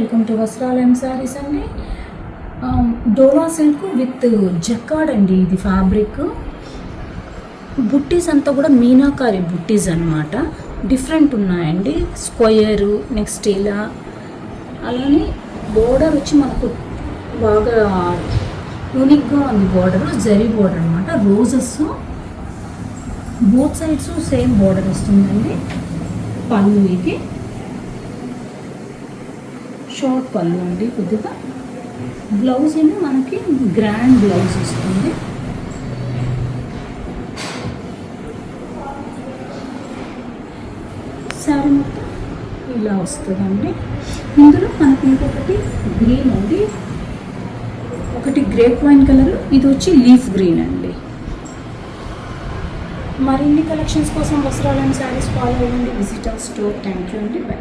Welcome to వస్త్రాలయం saris అండి. డోలా silk with jacquard అండి. ఇది ఫ్యాబ్రిక్ బుట్టీస్ అంతా కూడా మీనాకారి బుట్టీస్ అన్నమాట. డిఫరెంట్ ఉన్నాయండి. స్క్వయరు నెక్స్ట్ ఇలా అలానే బోర్డర్ వచ్చి మనకు బాగా యూనిక్గా ఉంది. బోర్డర్ జరీ బోర్డర్ అనమాట. Roses both sides same border వస్తుందండి. పళ్ళు ఇది షార్ట్ పళ్ళు అండి. కొద్దిగా బ్లౌజ్ ఏమో మనకి గ్రాండ్ బ్లౌజ్ వస్తుంది. శారీ మొత్తం ఇలా వస్తుందండి. ఇందులో మనకి ఇంకొకటి గ్రీన్ అండి, ఒకటి గ్రేప్ వైన్ కలర్, ఇది వచ్చి లీఫ్ గ్రీన్ అండి. మరిన్ని కలెక్షన్స్ కోసం వస్త్రాలయం శారీస్ ఫాలో అవ్వండి. Visit our store. Thank you అండి. బై.